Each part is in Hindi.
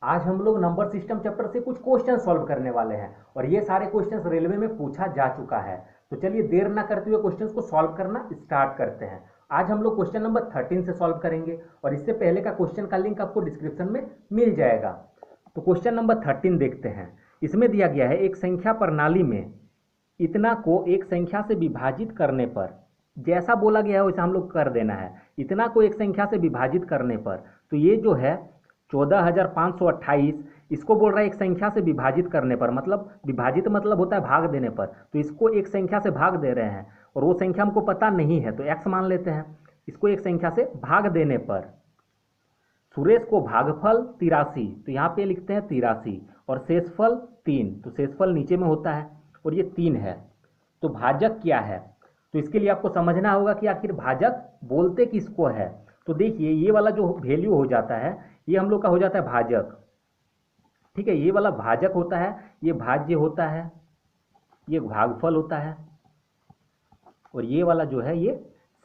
आज हम लोग नंबर सिस्टम चैप्टर से कुछ क्वेश्चन सॉल्व करने वाले हैं और ये सारे क्वेश्चंस रेलवे में पूछा जा चुका है। तो चलिए देर ना करते हुए क्वेश्चंस को सॉल्व करना स्टार्ट करते हैं। आज हम लोग क्वेश्चन नंबर 13 से सॉल्व करेंगे और इससे पहले का क्वेश्चन का लिंक आपको डिस्क्रिप्शन में मिल जाएगा। तो क्वेश्चन नंबर 13 देखते हैं। इसमें दिया गया है एक संख्या प्रणाली में इतना को एक संख्या से विभाजित करने पर, जैसा बोला गया है वैसा हम लोग कर देना है। इतना को एक संख्या से विभाजित करने पर, तो ये जो है 14,528, इसको बोल रहा है एक संख्या से विभाजित करने पर, मतलब विभाजित मतलब होता है भाग देने पर। तो इसको एक संख्या से भाग दे रहे हैं और वो संख्या हमको पता नहीं है तो x मान लेते हैं। इसको एक संख्या से भाग देने पर सुरेश को भागफल 83, तो यहाँ पे लिखते हैं 83, और शेषफल 3, तो शेषफल नीचे में होता है और ये 3 है। तो भाजक क्या है, तो इसके लिए आपको समझना होगा कि आखिर भाजक बोलते किसको है। तो देखिए ये वाला जो वैल्यू हो जाता है ये हम लोग का हो जाता है भाजक। ठीक है, ये वाला भाजक होता है, ये भाज्य होता है, ये भागफल होता है, और ये वाला जो है ये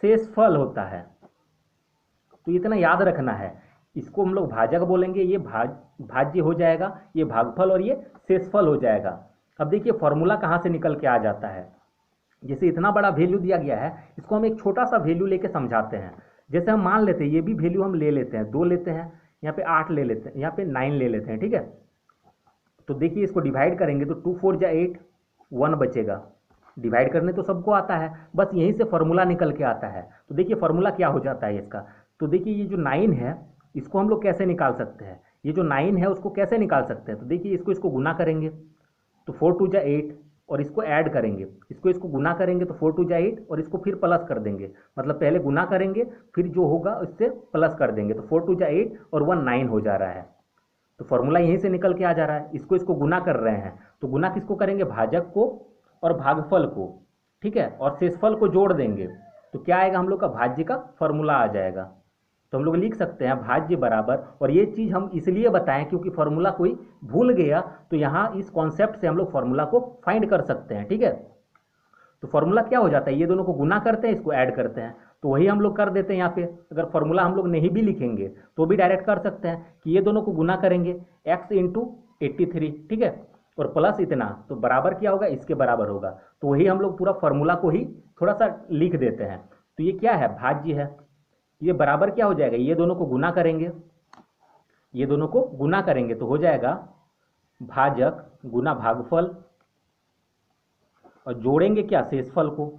शेषफल होता है। तो इतना याद रखना है, इसको हम लोग भाजक बोलेंगे, ये भाज्य हो जाएगा, ये भागफल और ये शेषफल हो जाएगा। अब देखिए फॉर्मूला कहाँ से निकल के आ जाता है। जैसे इतना बड़ा वैल्यू दिया गया है, इसको हम एक छोटा सा वैल्यू लेके समझाते हैं। जैसे हम मान लेते हैं ये भी वैल्यू हम ले लेते हैं, 2 लेते हैं, यहाँ पे 8 ले लेते हैं, यहाँ पे 9 ले लेते हैं। ठीक है, तो देखिए इसको डिवाइड करेंगे तो 2 4 जा 8, 1 बचेगा। डिवाइड करने तो सबको आता है, बस यहीं से फॉर्मूला निकल के आता है। तो देखिए फॉर्मूला क्या हो जाता है इसका। तो देखिए ये जो 9 है इसको हम लोग कैसे निकाल सकते हैं, ये जो 9 है उसको कैसे निकाल सकते हैं। तो देखिए इसको गुना करेंगे तो 4 2 जा 8, और इसको ऐड करेंगे, इसको गुना करेंगे तो 4 2 जा 8, और इसको फिर प्लस कर देंगे, मतलब पहले गुना करेंगे फिर जो होगा उससे प्लस कर देंगे। तो 4 2 जा 8 और 1 9 हो जा रहा है। तो फॉर्मूला यहीं से निकल के आ जा रहा है। इसको गुना कर रहे हैं तो गुना किसको करेंगे, भाजक को और भागफल को। ठीक है, और शेषफल को जोड़ देंगे तो क्या आएगा, हम लोग का भाज्य का फॉर्मूला आ जाएगा। तो हम लोग लिख सकते हैं भाज्य बराबर, और ये चीज़ हम इसलिए बताएं क्योंकि फॉर्मूला कोई भूल गया तो यहाँ इस कॉन्सेप्ट से हम लोग फॉर्मूला को फाइंड कर सकते हैं। ठीक है, तो फॉर्मूला क्या हो जाता है, ये दोनों को गुना करते हैं, इसको ऐड करते हैं, तो वही हम लोग कर देते हैं यहाँ पे। अगर फॉर्मूला हम लोग नहीं भी लिखेंगे तो भी डायरेक्ट कर सकते हैं कि ये दोनों को गुना करेंगे x इंटू 83, ठीक है, और प्लस इतना, तो बराबर क्या होगा, इसके बराबर होगा। तो वही हम लोग पूरा फॉर्मूला को ही थोड़ा सा लिख देते हैं। तो ये क्या है, भाज्य है। ये बराबर क्या हो जाएगा, ये दोनों को गुना करेंगे, ये दोनों को गुना करेंगे तो हो जाएगा भाजक गुना भागफल, और जोड़ेंगे क्या, शेषफल को,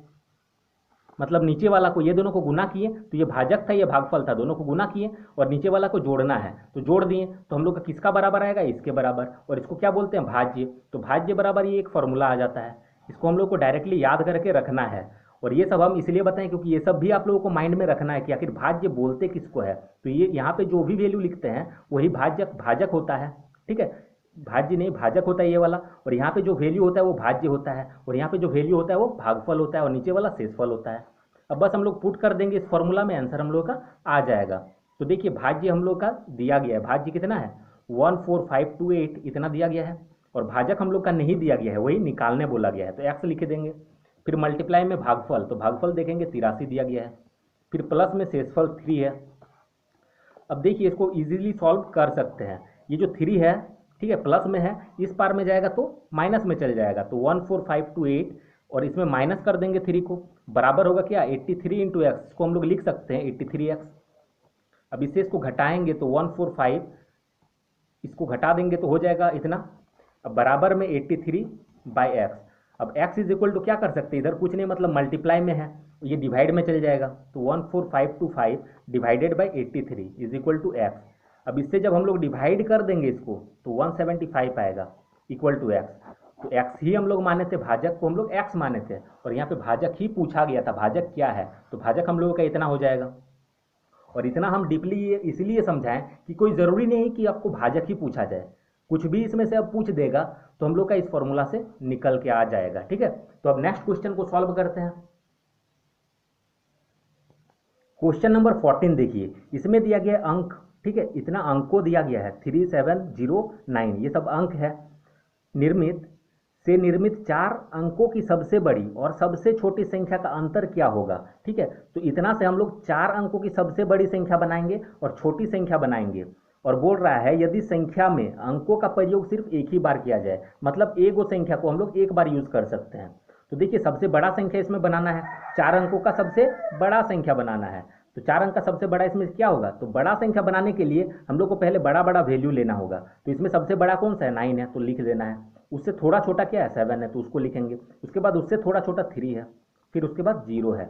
मतलब नीचे वाला को, ये दोनों को गुना किए तो ये भाजक था ये भागफल था, दोनों को गुना किए और नीचे वाला को जोड़ना है तो जोड़ दिए। तो हम लोग का किसका बराबर आएगा, इसके बराबर, और इसको क्या बोलते हैं, भाज्य। तो भाज्य बराबर ये एक फॉर्मूला आ जाता है। इसको हम लोग को डायरेक्टली याद करके रखना है, और ये सब हम इसलिए बताएं क्योंकि ये सब भी आप लोगों को माइंड में रखना है कि आखिर भाज्य बोलते किसको है। तो ये यहाँ पे जो भी वैल्यू लिखते हैं वही भाजक होता है। ठीक है, भाज्य नहीं भाजक होता है ये वाला, और यहाँ पे जो वैल्यू होता है वो भाज्य होता है, और यहाँ पे जो वैल्यू होता है वो भागफल होता है, और नीचे वाला शेषफल होता है। अब बस हम लोग पुट कर देंगे इस फॉर्मूला में, आंसर हम लोग का आ जाएगा। तो देखिए भाज्य हम लोग का दिया गया है, भाज्य कितना है 14528 इतना दिया गया है, और भाजक हम लोग का नहीं दिया गया है, वही निकालने बोला गया है तो x लिख देंगे। फिर मल्टीप्लाई में भागफल, तो भागफल देखेंगे 83 दिया गया है, फिर प्लस में शेषफल 3 है। अब देखिए इसको इजीली सॉल्व कर सकते हैं। ये जो 3 है, ठीक है, प्लस में है, इस पार में जाएगा तो माइनस में चल जाएगा, तो 14528, और इसमें माइनस कर देंगे 3 को, बराबर होगा क्या 83 इंटू एक्स, इसको हम लोग लिख सकते हैं 83x। अब इससे इसको घटाएंगे तो 145, इसको घटा देंगे तो हो जाएगा इतना, अब बराबर में 83 बाई एक्स। अब x इज इक्वल टू क्या कर सकते हैं, इधर कुछ नहीं मतलब मल्टीप्लाई में है, ये डिवाइड में चल जाएगा, तो 14525 divided by 83 is equal to x. अब इससे जब हम लोग डिवाइड कर देंगे इसको तो 175 आएगा इक्वल टू एक्स। तो x ही हम लोग माने थे, भाजक को हम लोग x माने थे, और यहाँ पे भाजक ही पूछा गया था, भाजक क्या है, तो भाजक हम लोगों का इतना हो जाएगा। और इतना हम डीपली इसलिए समझाएं कि कोई ज़रूरी नहीं कि आपको भाजक ही पूछा जाए, कुछ भी इसमें से अब पूछ देगा तो हम लोग का इस फॉर्मूला से निकल के आ जाएगा। ठीक है, तो अब नेक्स्ट क्वेश्चन को सॉल्व करते हैं। क्वेश्चन नंबर 14 देखिए, इसमें दिया गया अंक, ठीक है, इतना अंक को दिया गया है 3709, ये सब अंक है। निर्मित 4 अंकों की सबसे बड़ी और सबसे छोटी संख्या का अंतर क्या होगा। ठीक है, तो इतना से हम लोग 4 अंकों की सबसे बड़ी संख्या बनाएंगे और छोटी संख्या बनाएंगे, और बोल रहा है यदि संख्या में अंकों का प्रयोग सिर्फ एक ही बार किया जाए, मतलब एक वो संख्या को हम लोग एक बार यूज कर सकते हैं। तो देखिए सबसे बड़ा संख्या इसमें बनाना है, 4 अंकों का सबसे बड़ा संख्या बनाना है। तो 4 अंक का सबसे बड़ा इसमें क्या होगा, तो बड़ा संख्या बनाने के लिए हम लोग को पहले बड़ा बड़ा वैल्यू लेना होगा। तो इसमें सबसे बड़ा कौन सा है, 9 है, तो लिख देना है। उससे थोड़ा छोटा क्या है, 7 है, तो उसको लिखेंगे। उसके बाद उससे थोड़ा छोटा 3 है, फिर उसके बाद 0 है।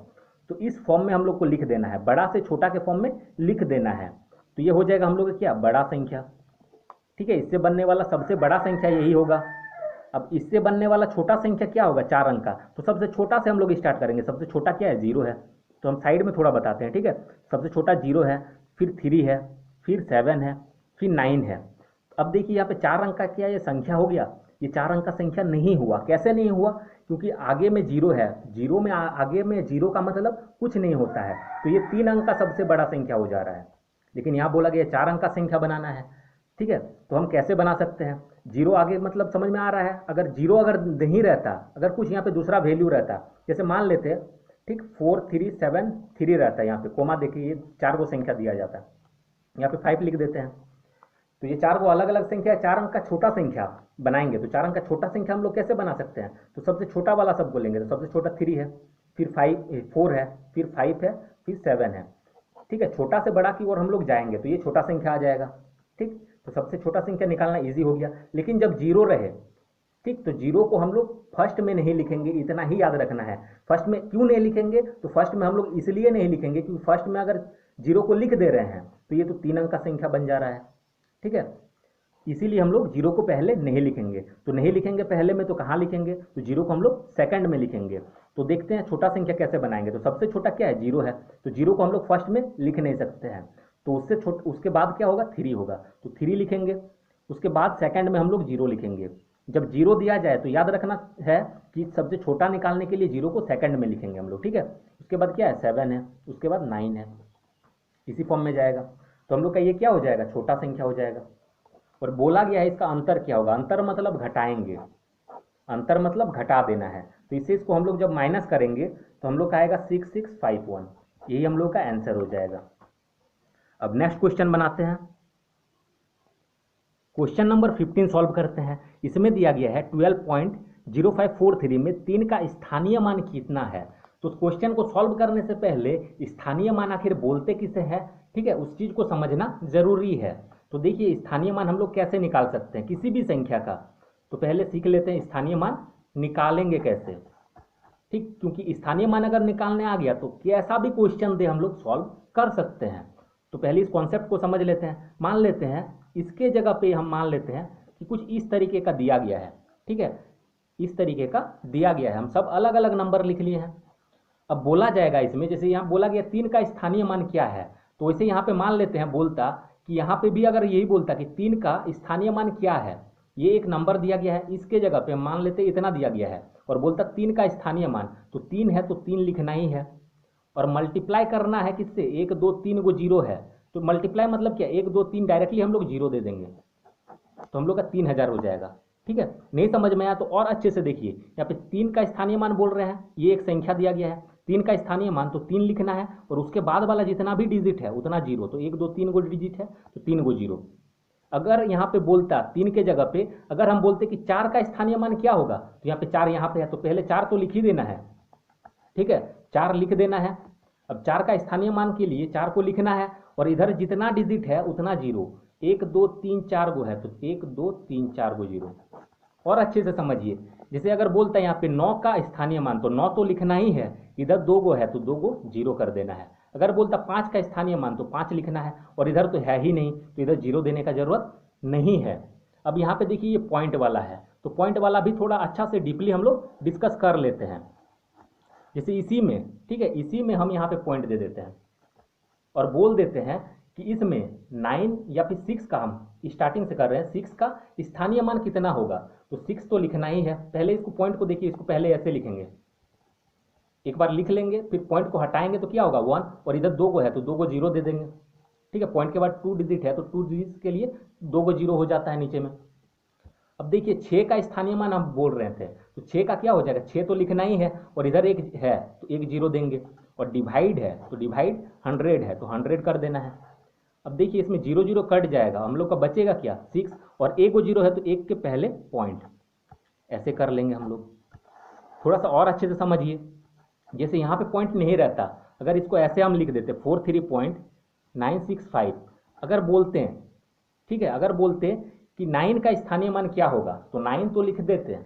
तो इस फॉर्म में हम लोग को लिख देना है, बड़ा से छोटा के फॉर्म में लिख देना है। तो ये हो जाएगा हम लोग का क्या, बड़ा संख्या। ठीक है, इससे बनने वाला सबसे बड़ा संख्या यही होगा। अब इससे बनने वाला छोटा संख्या क्या होगा, 4 अंक का। तो सबसे छोटा से हम लोग स्टार्ट करेंगे। सबसे छोटा क्या है, 0 है। तो हम साइड में थोड़ा बताते हैं। ठीक है, सबसे छोटा 0 है, फिर 3 है, फिर 7 है, फिर 9 है। अब देखिए यहाँ पे 4 अंक का क्या ये संख्या हो गया, ये 4 अंक का संख्या नहीं हुआ। कैसे नहीं हुआ, क्योंकि आगे में 0 है। जीरो में आगे में 0 का मतलब कुछ नहीं होता है। तो ये 3 अंक का सबसे बड़ा संख्या हो जा रहा है। लेकिन यहाँ बोला गया 4 अंक का संख्या बनाना है। ठीक है, तो हम कैसे बना सकते हैं, 0 आगे मतलब समझ में आ रहा है। अगर 0 अगर नहीं रहता, अगर कुछ यहाँ पे दूसरा वैल्यू रहता, जैसे मान लेते हैं, ठीक, 4 3 7 3 रहता है, यहाँ पे कोमा देखिए ये 4 को संख्या दिया जाता है, यहाँ पे 5 लिख देते हैं। तो ये 4 को अलग अलग संख्या है, 4 अंक का छोटा संख्या बनाएंगे। तो 4 अंक का छोटा संख्या हम लोग कैसे बना सकते हैं, तो सबसे छोटा वाला सबको लेंगे। तो सबसे छोटा 3 है, फिर 4 है, फिर 5 है, फिर 7 है। ठीक है, छोटा से बड़ा की ओर हम लोग जाएंगे तो ये छोटा संख्या आ जाएगा। ठीक, तो सबसे छोटा संख्या निकालना इजी हो गया। लेकिन जब 0 रहे, ठीक, तो 0 को हम लोग फर्स्ट में नहीं लिखेंगे, इतना ही याद रखना है। फर्स्ट में क्यों नहीं लिखेंगे, तो फर्स्ट में हम लोग इसलिए नहीं लिखेंगे क्योंकि फर्स्ट में अगर 0 को लिख दे रहे हैं तो ये तो 3 अंक का संख्या बन जा रहा है। ठीक है, इसीलिए हम लोग 0 को पहले नहीं लिखेंगे। तो नहीं लिखेंगे पहले में तो कहाँ लिखेंगे, तो 0 को हम लोग सेकंड में लिखेंगे। तो देखते हैं छोटा संख्या कैसे बनाएंगे। तो सबसे छोटा क्या है, 0 है। तो 0 को हम लोग फर्स्ट में लिख नहीं सकते हैं, तो उसके बाद क्या होगा, 3 होगा। तो 3 लिखेंगे। उसके बाद सेकंड में हम लोग 0 लिखेंगे। जब 0 दिया जाए तो याद रखना है कि सबसे छोटा निकालने के लिए 0 को सेकंड में लिखेंगे हम लोग। ठीक है, उसके बाद क्या है, 7 है, उसके बाद 9 है, इसी फॉर्म में जाएगा। तो हम लोग का ये क्या हो जाएगा, छोटा संख्या हो जाएगा। और बोला गया है इसका अंतर क्या होगा, अंतर मतलब घटाएंगे, अंतर मतलब घटा देना है। तो इससे इसको हम लोग जब माइनस करेंगे तो हम लोग का आएगा 6651, यही हम लोग का आंसर हो जाएगा। अब नेक्स्ट क्वेश्चन बनाते हैं, क्वेश्चन नंबर 15 सॉल्व करते हैं। इसमें दिया गया है 12.0543 में 3 का स्थानीय मान कितना है। तो क्वेश्चन को सॉल्व करने से पहले स्थानीय मान आखिर बोलते किसे है, ठीक है, उस चीज को समझना जरूरी है। तो देखिए स्थानीय मान हम लोग कैसे निकाल सकते हैं किसी भी संख्या का, तो पहले सीख लेते हैं स्थानीय मान निकालेंगे कैसे। ठीक, क्योंकि स्थानीय मान अगर निकालने आ गया तो कैसा भी क्वेश्चन दे हम लोग सॉल्व कर सकते हैं। तो पहले इस कॉन्सेप्ट को समझ लेते हैं। मान लेते हैं इसके जगह पे हम मान लेते हैं कि कुछ इस तरीके का दिया गया है। ठीक है, इस तरीके का दिया गया है, हम सब अलग अलग नंबर लिख लिए हैं। अब बोला जाएगा इसमें, जैसे यहाँ बोला गया 3 का स्थानीय मान क्या है, तो वैसे यहाँ पे मान लेते हैं बोलता कि यहाँ पे भी अगर यही बोलता कि 3 का स्थानीय मान क्या है, ये एक नंबर दिया गया है, इसके जगह पे मान लेते इतना दिया गया है, और बोलता 3 का स्थानीय मान, तो 3 है तो 3 लिखना ही है। और मल्टीप्लाई करना है किससे, 1 2 3 वो 0 है, तो मल्टीप्लाई मतलब क्या, 1 2 3 डायरेक्टली हम लोग 0 दे देंगे, तो हम लोग का 3000 हो जाएगा। ठीक है, नहीं समझ में आया तो और अच्छे से देखिए, यहाँ पे 3 का स्थानीय मान बोल रहे हैं, ये एक संख्या दिया गया है, 3 का स्थानीय मान तो 3 लिखना है, और उसके बाद वाला जितना भी डिजिट है उतना 0, तो 1 2 3 गो डिजिट है तो 3 गो 0। अगर यहाँ पे बोलता 3 के जगह पे अगर हम बोलते कि 4 का स्थानीय मान क्या होगा, तो यहाँ पे 4 यहाँ पे है, तो पहले 4 तो लिख ही देना है। ठीक है, 4 लिख देना है। अब 4 का स्थानीय मान के लिए 4 को लिखना है, और इधर जितना डिजिट है उतना 0, 1 2 3 4 गो है, तो 1 2 3 4 गो 0। और अच्छे से समझिए, जैसे अगर बोलता है यहाँ पे 9 का स्थानीय मान, तो 9 तो लिखना ही है, इधर 2 गो है तो 2 गो 0 कर देना है। अगर बोलता 5 का स्थानीय मान, तो 5 लिखना है, और इधर तो है ही नहीं तो इधर 0 देने का जरूरत नहीं है। अब यहाँ पे देखिए ये पॉइंट वाला है, तो पॉइंट वाला भी थोड़ा अच्छा से डीपली हम लोग डिस्कस कर लेते हैं। जैसे इसी में, ठीक है, इसी में हम यहाँ पे पॉइंट दे देते हैं और बोल देते हैं कि इसमें 9 या फिर 6 का, हम स्टार्टिंग से कर रहे हैं, 6 का स्थानीय मान कितना होगा, तो 6 तो लिखना ही है। पहले इसको पॉइंट को देखिए, इसको पहले ऐसे लिखेंगे, एक बार लिख लेंगे, फिर पॉइंट को हटाएंगे तो क्या होगा 1, और इधर 2 गो है तो 2 गो 0 दे देंगे। ठीक है, पॉइंट के बाद 2 डिजिट है तो 2 डिजिट के लिए 2 गो 0 हो जाता है नीचे में। अब देखिए 6 का स्थानीय मान हम बोल रहे थे, तो 6 का क्या हो जाएगा, 6 तो लिखना ही है, और इधर एक है तो एक 0 देंगे, और डिवाइड है तो डिवाइड 100 है तो 100 कर देना है। अब देखिए इसमें 0 0 कट जाएगा, हम लोग का बचेगा क्या 6, और एक वो 0 है तो एक के पहले पॉइंट, ऐसे कर लेंगे हम लोग। थोड़ा सा और अच्छे से समझिए, जैसे यहाँ पे पॉइंट नहीं रहता, अगर इसको ऐसे हम लिख देते 43.965, अगर बोलते हैं, ठीक है, अगर बोलते हैं कि 9 का स्थानीय मान क्या होगा तो 9 तो लिख देते हैं,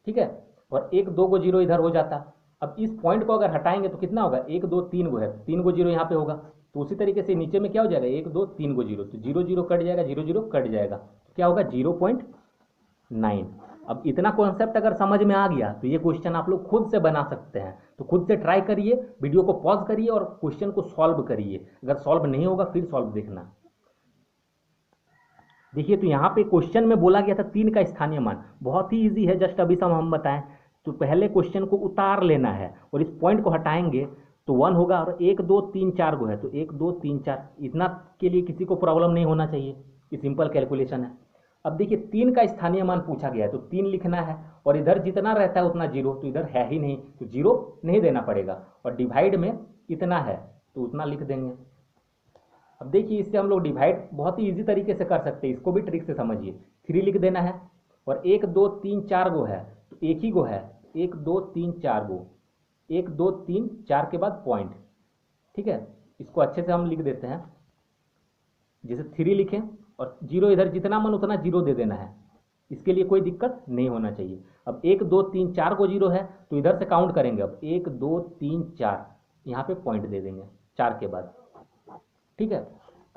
ठीक है, और एक दो गो जीरो इधर हो जाता। अब इस पॉइंट को अगर हटाएंगे तो कितना होगा, एक दो तीन गो है, 3 गो जीरो यहाँ पे होगा, तो उसी तरीके से नीचे में क्या हो जाएगा, एक दो तीन गो जीरो, तो 0 0 कट जाएगा, 0 0 कट जाएगा, तो क्या होगा 0.9। अब इतना कॉन्सेप्ट अगर समझ में आ गया तो ये क्वेश्चन आप लोग खुद से बना सकते हैं, तो खुद से ट्राई करिए, वीडियो को पॉज करिए और क्वेश्चन को सॉल्व करिए, अगर सॉल्व नहीं होगा फिर सॉल्व देखना। देखिए तो यहाँ पे क्वेश्चन में बोला गया था 3 का स्थानीय मान, बहुत ही इजी है, जस्ट अभी हम बताएं। तो पहले क्वेश्चन को उतार लेना है और इस पॉइंट को हटाएंगे तो 1 होगा, और 1 2 3 4 गो है तो 1 2 3 4, इतना के लिए किसी को प्रॉब्लम नहीं होना चाहिए, ये सिंपल कैलकुलेशन है। अब देखिए 3 का स्थानीय मान पूछा गया है तो 3 लिखना है, और इधर जितना रहता है उतना 0, तो इधर है ही नहीं तो 0 नहीं देना पड़ेगा, और डिवाइड में इतना है तो उतना लिख देंगे। अब देखिए इससे हम लोग डिवाइड बहुत ही इजी तरीके से कर सकते हैं, इसको भी ट्रिक से समझिए। 3 लिख देना है, और 1 2 3 4 गो है तो एक ही गो है, 1 2 3 4 गो, 1 2 3 4 के बाद पॉइंट, ठीक है, इसको अच्छे से हम लिख देते हैं, जैसे 3 लिखें और 0 इधर जितना मन उतना 0 दे देना है, इसके लिए कोई दिक्कत नहीं होना चाहिए। अब 1 2 3 4 को 0 है तो इधर से काउंट करेंगे, अब 1 2 3 4 यहाँ पे पॉइंट दे देंगे 4 के बाद, ठीक है।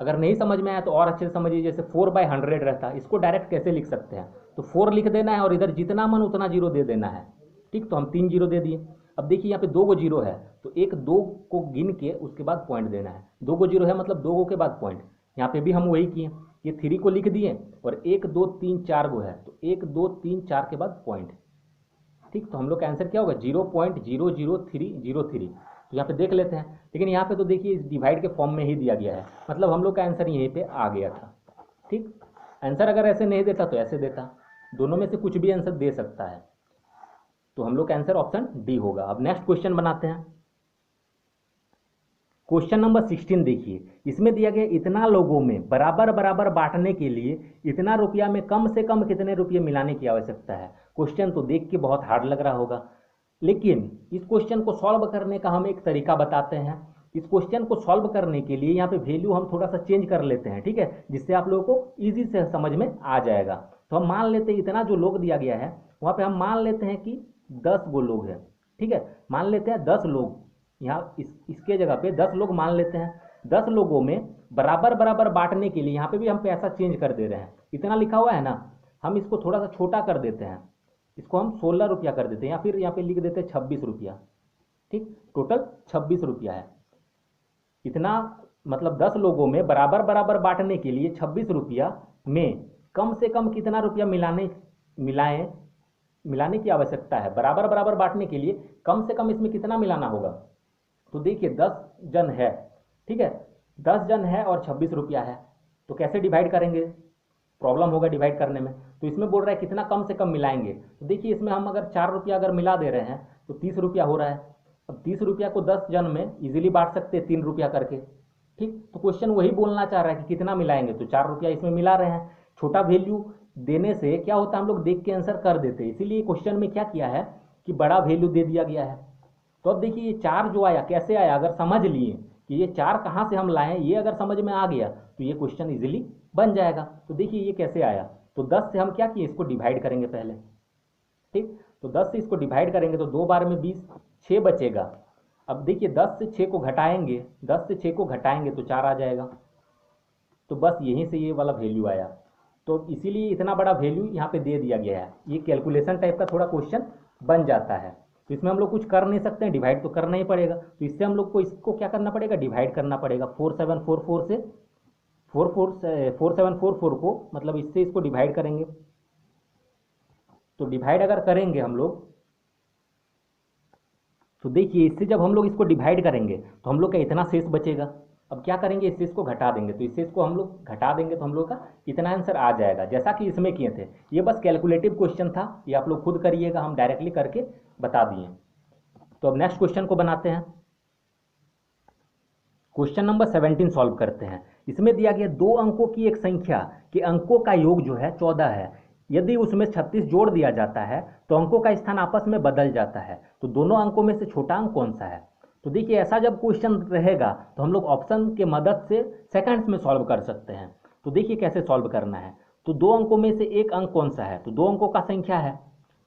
अगर नहीं समझ में आया तो और अच्छे से समझिए, जैसे 4/100 रहता है, इसको डायरेक्ट कैसे लिख सकते हैं, तो 4 लिख देना है और इधर जितना मन उतना 0 दे देना है, ठीक, तो हम 3 0 दे दिए। अब देखिए यहाँ पे 2 गो 0 है तो 1 2 को गिन के उसके बाद पॉइंट देना है, 2 गो 0 है मतलब 2 गो के बाद पॉइंट, यहाँ पे भी हम वही किए, ये 3 को लिख दिए, और 1 2 3 4 गो है तो 1 2 3 4 के बाद पॉइंट, ठीक, तो हम लोग का आंसर क्या होगा 0.00303। तो यहाँ पे देख लेते हैं, लेकिन यहाँ पे तो देखिए इस डिवाइड के फॉर्म में ही दिया गया है, मतलब हम लोग का आंसर यहीं पे आ गया था, ठीक। आंसर अगर ऐसे नहीं देता तो ऐसे देता, दोनों में से कुछ भी आंसर दे सकता है, तो हम लोग का आंसर ऑप्शन डी होगा। अब नेक्स्ट क्वेश्चन बनाते हैं, क्वेश्चन नंबर 16 देखिए, इसमें दिया गया इतना लोगों में बराबर बराबर बांटने के लिए इतना रुपया में कम से कम कितने रुपये मिलाने की आवश्यकता है। क्वेश्चन तो देख के बहुत हार्ड लग रहा होगा, लेकिन इस क्वेश्चन को सॉल्व करने का हम एक तरीका बताते हैं। इस क्वेश्चन को सॉल्व करने के लिए यहाँ पे वैल्यू हम थोड़ा सा चेंज कर लेते हैं, ठीक है, जिससे आप लोगों को ईजी से समझ में आ जाएगा। तो हम मान लेते हैं इतना जो लोग दिया गया है वहाँ पे हम मान लेते हैं कि 10 गो लोग हैं, ठीक है, मान लेते हैं 10 लोग, यहाँ इसके जगह पे 10 लोग मान लेते हैं। 10 लोगों में बराबर बराबर बांटने के लिए यहाँ पे भी हम पैसा चेंज कर दे रहे हैं, इतना लिखा हुआ है ना, हम इसको थोड़ा सा छोटा कर देते हैं, इसको हम 16 रुपया कर देते हैं, या फिर यहाँ पे लिख देते हैं 26 रुपया, ठीक, टोटल 26 रुपया है। इतना मतलब 10 लोगों में बराबर बराबर बांटने के लिए 26 रुपया में कम से कम कितना रुपया मिलाने की आवश्यकता है। बराबर बराबर बांटने के लिए कम से कम इसमें कितना मिलाना होगा, तो देखिए 10 जन है, ठीक है, 10 जन है और 26 रुपया है, तो कैसे डिवाइड करेंगे, प्रॉब्लम होगा डिवाइड करने में। तो इसमें बोल रहा है कितना कम से कम मिलाएंगे, तो देखिए इसमें हम अगर 4 रुपया अगर मिला दे रहे हैं तो 30 रुपया हो रहा है। अब 30 रुपया को 10 जन में इजीली बांट सकते हैं 3 रुपया करके, ठीक, तो क्वेश्चन वही बोलना चाह रहा है कि कितना मिलाएंगे, तो 4 रुपया इसमें मिला रहे हैं। छोटा वैल्यू देने से क्या होता है, हम लोग देख के आंसर कर देते हैं, इसीलिए क्वेश्चन में क्या किया है कि बड़ा वैल्यू दे दिया गया है। तो अब देखिए ये 4 जो आया कैसे आया, अगर समझ लिए कि ये 4 कहाँ से हम लाएं, ये अगर समझ में आ गया तो ये क्वेश्चन इजीली बन जाएगा। तो देखिए ये कैसे आया, तो 10 से हम क्या किए, इसको डिवाइड करेंगे पहले, ठीक, तो 10 से इसको डिवाइड करेंगे तो 2 बार में 20, 6 बचेगा। अब देखिए 10 से 6 को घटाएंगे, 10 से 6 को घटाएंगे तो 4 आ जाएगा, तो बस यहीं से ये वाला वैल्यू आया। तो इसीलिए इतना बड़ा वैल्यू यहाँ पे दे दिया गया है, ये कैलकुलेशन टाइप का थोड़ा क्वेश्चन बन जाता है। तो इसमें हम लोग कुछ कर नहीं सकते हैं, डिवाइड तो करना ही पड़ेगा, तो इससे हम लोग को इसको क्या करना पड़ेगा, डिवाइड करना पड़ेगा। 4744 से 4744 को मतलब इससे इसको डिवाइड करेंगे, तो डिवाइड अगर करेंगे हम लोग तो देखिए इससे जब हम लोग इसको डिवाइड करेंगे तो हम लोग का इतना शेष बचेगा। अब क्या करेंगे, इस शेष को घटा देंगे, तो इस शेष को हम लोग घटा देंगे तो हम लोग का इतना आंसर आ जाएगा, जैसा कि इसमें किए थे। ये बस कैलकुलेटिव क्वेश्चन था, ये आप लोग खुद करिएगा, हम डायरेक्टली करके बता दिए। तो अब नेक्स्ट क्वेश्चन को बनाते हैं, क्वेश्चन नंबर 17 सॉल्व करते हैं। इसमें दिया गया 2 अंकों की एक संख्या के अंकों का योग जो है 14 है। यदि उसमें 36 जोड़ दिया जाता है तो अंकों का स्थान आपस में बदल जाता है, तो दोनों अंकों में से छोटा अंक कौन सा है। तो देखिए ऐसा जब क्वेश्चन रहेगा तो हम लोग ऑप्शन के मदद से सेकंड्स में सॉल्व कर सकते हैं। तो देखिए कैसे सॉल्व करना है। तो 2 अंकों में से एक अंक कौन सा है, तो 2 अंकों का संख्या है,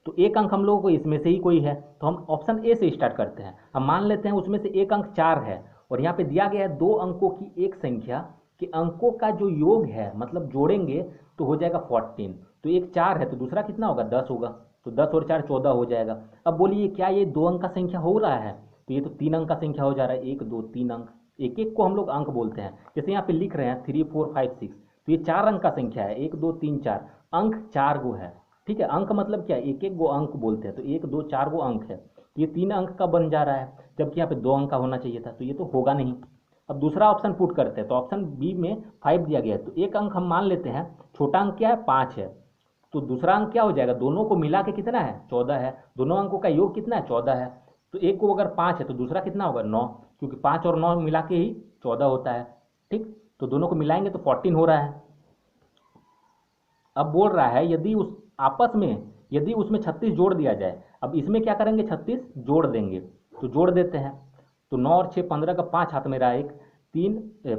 तो एक अंक हम लोगों को इसमें से ही कोई है, तो हम ऑप्शन ए से स्टार्ट करते हैं। हम मान लेते हैं उसमें से एक अंक 4 है और यहाँ पे दिया गया है 2 अंकों की एक संख्या कि अंकों का जो योग है मतलब जोड़ेंगे तो हो जाएगा 14। तो एक 4 है तो दूसरा कितना होगा 10 होगा, तो 10 और 4 14 हो जाएगा। अब बोलिए क्या ये 2 अंक का संख्या हो रहा है, तो ये तो 3 अंक का संख्या हो जा रहा है, 1 2 3 अंक, एक एक को हम लोग अंक बोलते हैं। जैसे यहाँ पे लिख रहे हैं 3 4 5 6, तो ये 4 अंक का संख्या है, 1 2 3 4, अंक 4 गो है। ठीक है, अंक मतलब क्या, एक एक गो अंक बोलते हैं, तो 1 2 4 गो अंक है, तो ये 3 अंक का बन जा रहा है, जबकि यहाँ पे 2 अंक का होना चाहिए था, तो ये तो होगा नहीं। अब दूसरा ऑप्शन पुट करते हैं, तो ऑप्शन बी में 5 दिया गया है, तो एक अंक हम मान लेते हैं, छोटा अंक क्या है 5 है, तो दूसरा अंक क्या हो जाएगा, दोनों को मिला के कितना है 14 है, दोनों अंकों का योग कितना है 14 है, तो एक को अगर 5 है तो दूसरा कितना होगा 9, क्योंकि 5 और 9 मिला के ही 14 होता है। ठीक, तो दोनों को मिलाएंगे तो 14 हो रहा है। अब बोल रहा है यदि उस आपस में यदि उसमें 36 जोड़ दिया जाए, अब इसमें क्या करेंगे 36 जोड़ देंगे, तो जोड़ देते हैं, तो 9 और 6 15 का 5 हाथ में रहा, एक 3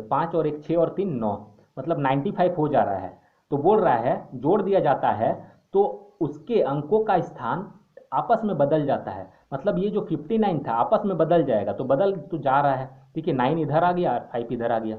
5 और 1 6 और 3 9, मतलब 95 हो जा रहा है। तो बोल रहा है जोड़ दिया जाता है तो उसके अंकों का स्थान आपस में बदल जाता है, मतलब ये जो 59 था आपस में बदल जाएगा, तो बदल तो जा रहा है। ठीक है, 9 इधर आ गया और 5 इधर आ गया,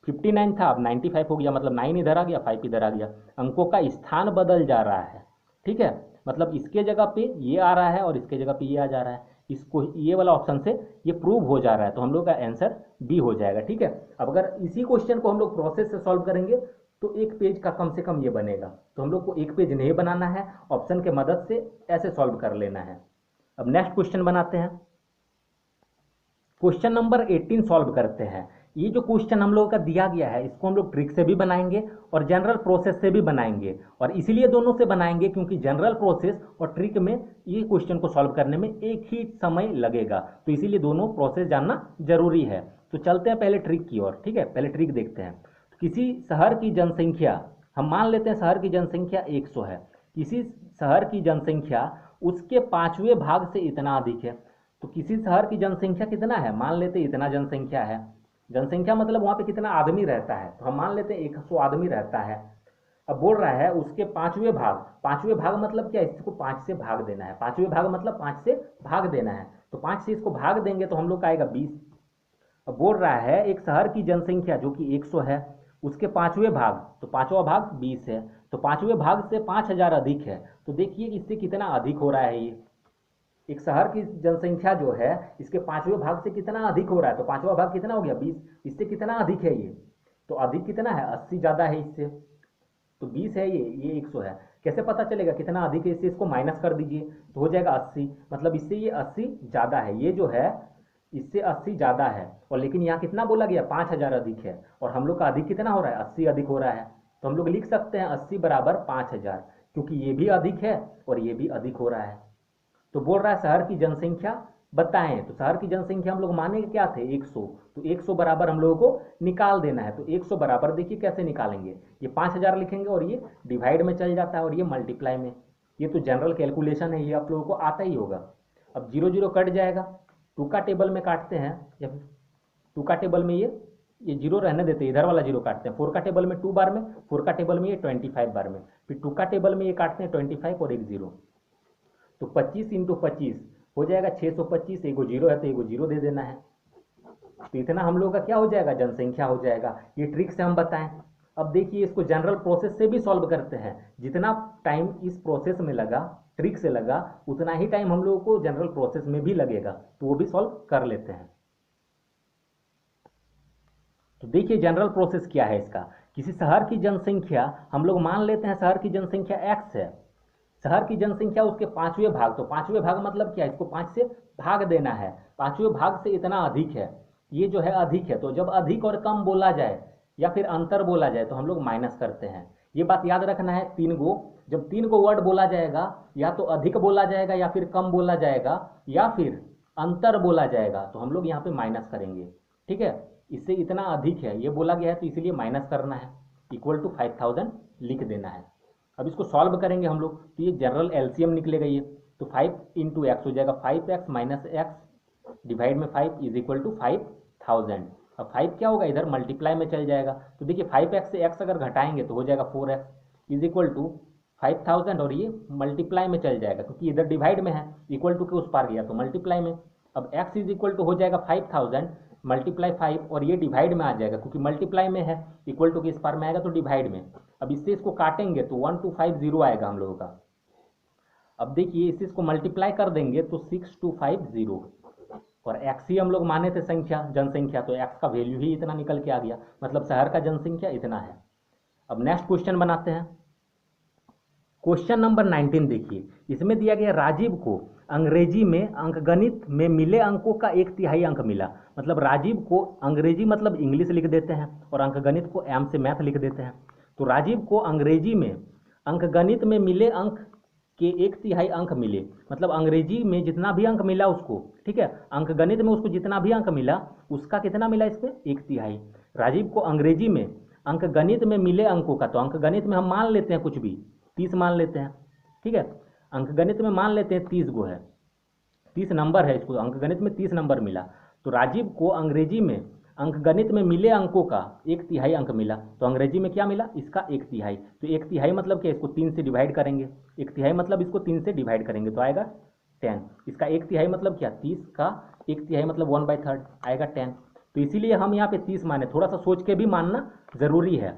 59 था अब 95 हो गया, मतलब 9 इधर आ गया 5 इधर आ गया, अंकों का स्थान बदल जा रहा है। ठीक है, मतलब इसके जगह पे ये आ रहा है और इसके जगह पे ये आ जा रहा है, इसको ये वाला ऑप्शन से ये प्रूव हो जा रहा है, तो हम लोग का आंसर बी हो जाएगा। ठीक है, अब अगर इसी क्वेश्चन को हम लोग प्रोसेस से सॉल्व करेंगे तो एक पेज का कम से कम ये बनेगा, तो हम लोग को एक पेज नहीं बनाना है, ऑप्शन के मदद से ऐसे सॉल्व कर लेना है। अब नेक्स्ट क्वेश्चन बनाते हैं, क्वेश्चन नंबर 18 सॉल्व करते हैं। ये जो क्वेश्चन हम लोगों का दिया गया है इसको हम लोग ट्रिक से भी बनाएंगे और जनरल प्रोसेस से भी बनाएंगे, और इसीलिए दोनों से बनाएंगे क्योंकि जनरल प्रोसेस और ट्रिक में ये क्वेश्चन को सॉल्व करने में एक ही समय लगेगा, तो इसीलिए दोनों प्रोसेस जानना जरूरी है। तो चलते हैं पहले ट्रिक की ओर। ठीक है, पहले ट्रिक देखते हैं। किसी शहर की जनसंख्या, हम मान लेते हैं शहर की जनसंख्या 100 है, किसी शहर की जनसंख्या उसके 5वें भाग से इतना अधिक है, तो किसी शहर की जनसंख्या कितना है, मान लेते हैं इतना जनसंख्या है, जनसंख्या मतलब वहां पे कितना आदमी रहता है, तो हम मान लेते हैं 100 आदमी रहता है। अब बोल रहा है उसके 5वें भाग, 5वें भाग मतलब क्या, इसको 5 से भाग देना है, 5वें भाग मतलब 5 से भाग देना है, तो 5 से इसको भाग देंगे तो हम लोग का आएगा 20। अब बोल रहा है एक शहर की जनसंख्या जो कि 100 है, उसके 5वें भाग, तो 5वां भाग 20 है, तो 5वें भाग से 5000 अधिक है, तो देखिए इससे कितना अधिक हो रहा है, ये एक शहर की जनसंख्या जो है इसके 5वें भाग से कितना अधिक हो रहा है, तो 5वां भाग कितना हो गया 20, इससे कितना अधिक है ये, तो अधिक कितना है 80 ज़्यादा है इससे, तो 20 है ये 100 है, कैसे पता चलेगा कितना अधिक है, इससे इसको माइनस कर दीजिए तो हो जाएगा 80, मतलब इससे ये 80 ज़्यादा है, ये जो है इससे 80 ज़्यादा है, और लेकिन यहाँ कितना बोला गया 5000 अधिक है, और हम लोग का अधिक कितना हो रहा है 80 अधिक हो रहा है, तो हम लोग लिख सकते हैं 80 बराबर 5000, क्योंकि ये भी अधिक है और ये भी अधिक हो रहा है। तो बोल रहा है शहर की जनसंख्या बताएं, तो शहर की जनसंख्या हम लोग माने क्या थे 100, तो 100 बराबर हम लोगों को निकाल देना है, तो 100 बराबर देखिए कैसे निकालेंगे, ये 5000 लिखेंगे और ये डिवाइड में चल जाता है और ये मल्टीप्लाई में, ये तो जनरल कैलकुलेशन है, ये आप लोगों को आता ही होगा। अब 0 0 कट जाएगा, 2 का टेबल में काटते हैं, या 2 का टेबल में ये 0 रहने देते हैं, इधर वाला 0 काटते हैं, 4 का टेबल में 2 बार में, 4 का टेबल में ये 25 बार में, फिर 2 का टेबल में ये काटते हैं 25 और एक 0, तो 25 इंटू 25 हो जाएगा 625, एगो 0 है तो एगो 0 दे देना है, तो इतना हम लोग का क्या हो जाएगा जनसंख्या हो जाएगा, ये ट्रिक से हम बताएं। अब देखिए इसको जनरल प्रोसेस से भी सॉल्व करते हैं, जितना टाइम इस प्रोसेस में लगा ट्रिक से लगा उतना ही टाइम हम लोगों को जनरल प्रोसेस में भी लगेगा, तो वो भी सॉल्व कर लेते हैं। तो देखिए जनरल प्रोसेस क्या है इसका, किसी शहर की जनसंख्या हम लोग मान लेते हैं शहर की जनसंख्या x है, शहर की जनसंख्या उसके 5वें भाग, तो 5वें भाग मतलब क्या, इसको 5 से भाग देना है, 5वें भाग से इतना अधिक है, ये जो है अधिक है, तो जब अधिक और कम बोला जाए या फिर अंतर बोला जाए तो हम लोग माइनस करते हैं, ये बात याद रखना है। जब 3 गो वर्ड बोला जाएगा या तो अधिक बोला जाएगा या फिर कम बोला जाएगा या फिर अंतर बोला जाएगा, तो हम लोग यहाँ पे माइनस करेंगे। ठीक है, इससे इतना अधिक है ये बोला गया है, तो इसलिए माइनस करना है, इक्वल टू 5000 लिख देना है। अब इसको सॉल्व करेंगे हम लोग तो ये जनरल एलसीएम निकलेगा ये, तो 5 इंटू एक्स हो जाएगा 5x माइनस एक्स डिवाइड में 5 इज इक्वल टू 5000। अब 5 क्या होगा, इधर मल्टीप्लाई में चल जाएगा, तो देखिए 5x से x अगर घटाएंगे तो हो जाएगा 4x इज इक्वल टू 5000, और ये मल्टीप्लाई में चल जाएगा क्योंकि इधर डिवाइड में है, इक्वल टू के उस पार गया तो मल्टीप्लाई में। अब x इज इक्वल टू हो जाएगा 5000 मल्टीप्लाई 5, और ये डिवाइड में आ जाएगा क्योंकि मल्टीप्लाई में है, इक्वल टू के इस पार में आएगा तो डिवाइड में। अब इससे इसको काटेंगे तो 1250 आएगा हम लोगों का। अब देखिए इस इसको मल्टीप्लाई कर देंगे तो 6250, और एक्स ही हम लोग माने थे संख्या, जनसंख्या, तो एक्स का वैल्यू ही इतना निकल के आ गया, मतलब शहर का जनसंख्या इतना है। अब नेक्स्ट क्वेश्चन बनाते हैं। क्वेश्चन नंबर 19 देखिए, इसमें दिया गया राजीव को अंग्रेजी में अंकगणित में मिले अंकों का 1/3 अंक मिला। मतलब राजीव को अंग्रेजी मतलब इंग्लिश लिख देते हैं और अंकगणित को एम से मैथ लिख देते हैं। तो राजीव को अंग्रेजी में अंकगणित में मिले अंक के 1/3 अंक मिले, मतलब अंग्रेजी में जितना भी अंक मिला उसको, ठीक है, अंकगणित में उसको जितना भी अंक मिला उसका कितना मिला इसमें 1/3। राजीव को अंग्रेजी में अंकगणित में मिले अंकों का, तो अंकगणित में हम मान लेते हैं कुछ भी 30 मान लेते हैं, ठीक है, अंकगणित में मान लेते हैं 30 गो है, 30 नंबर है, इसको अंकगणित में 30 नंबर मिला। तो राजीव को अंग्रेजी में अंकगणित में मिले अंकों का 1/3 अंक मिला, तो अंग्रेजी में क्या मिला इसका 1/3। तो 1/3 मतलब क्या, इसको 3 से डिवाइड करेंगे, 1/3 मतलब इसको 3 से डिवाइड करेंगे तो आएगा 10। इसका 1/3 मतलब क्या, 30 का 1/3 मतलब 1/3 आएगा 10। तो इसीलिए हम यहाँ पे 30 माने, थोड़ा सा सोच के भी मानना जरूरी है।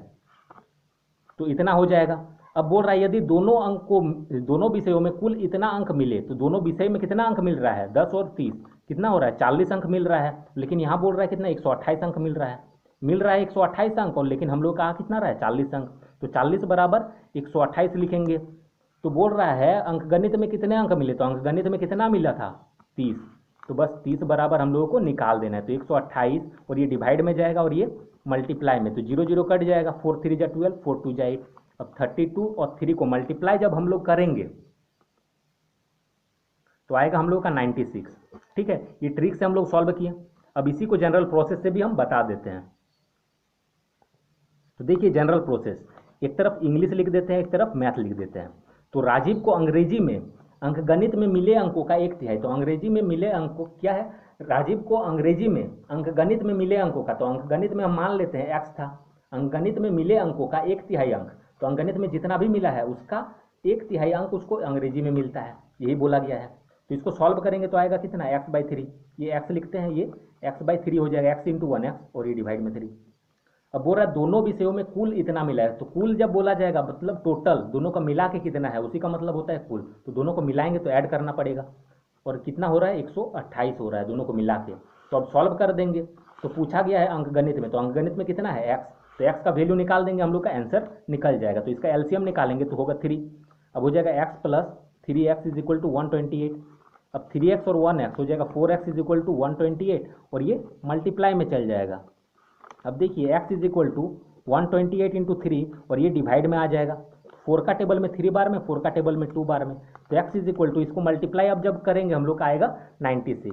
तो इतना हो जाएगा। अब बोल रहा है यदि दोनों अंक को, दोनों विषयों में कुल इतना अंक मिले, तो दोनों विषय में कितना अंक मिल रहा है, 10 और 30 कितना हो रहा है, 40 अंक मिल रहा है। लेकिन यहाँ बोल रहा है कितना, 128 अंक मिल रहा है 128 अंक, और लेकिन हम लोग कहा कितना रहा है 40 अंक, तो 40 बराबर 128 लिखेंगे। तो बोल रहा है अंकगणित में कितने अंक मिले, तो अंकगणित में कितना मिला था 30, तो बस 30 बराबर हम लोगों को निकाल देना है। तो 128 और ये डिवाइड में जाएगा और ये मल्टीप्लाई में, तो 0 0 कट जाएगा, 4 3 जा 12, 4 2 जा 8। अब 32 और 3 को मल्टीप्लाई जब हम लोग करेंगे तो आएगा हम लोग का 96, ठीक है। ये ट्रिक से हम लोग सॉल्व किए। अब इसी को जनरल प्रोसेस से भी हम बता देते हैं। तो देखिए जनरल प्रोसेस, एक तरफ इंग्लिश लिख देते हैं, एक तरफ मैथ लिख देते हैं। तो राजीव को अंग्रेजी में अंकगणित में मिले अंकों का 1/3, तो अंग्रेजी में मिले अंकों क्या है, राजीव को अंग्रेजी में अंकगणित में मिले अंकों का, तो अंकगणित में हम मान लेते हैं x था, अंकगणित में मिले अंकों का 1/3 अंक, तो अंकगणित में जितना भी मिला है उसका 1/3 अंक उसको अंग्रेजी में मिलता है, यही बोला गया है। तो इसको सॉल्व करेंगे तो आएगा कितना, x/3, ये x लिखते हैं, ये x/3 हो जाएगा, x इंटू 1x और ये डिवाइड में 3। अब बोल रहा है दोनों विषयों में कुल इतना मिला है, तो कुल जब बोला जाएगा मतलब टोटल दोनों का मिला के कितना है, उसी का मतलब होता है कुल। तो दोनों को मिलाएंगे तो ऐड करना पड़ेगा, और कितना हो रहा है 128 हो रहा है दोनों को मिला के। तो अब सॉल्व कर देंगे। तो पूछा गया है अंकगणित में, तो अंकगणित में कितना है x, तो x का वैल्यू निकाल देंगे, हम लोग का आंसर निकल जाएगा। तो इसका एलसीएम निकालेंगे तो होगा 3। अब हो जाएगा x plus 3x is equal to 128। अब 3x और 1x हो जाएगा 4x इज इक्वल टू 128, और ये मल्टीप्लाई में चल जाएगा। अब देखिए x is equal to 128 into 3, और ये डिवाइड में आ जाएगा, 4 का टेबल में 3 बार में, 4 का टेबल में 2 बार में। तो x इज इक्वल टू, इसको मल्टीप्लाई अब जब करेंगे हम लोग का आएगा 96।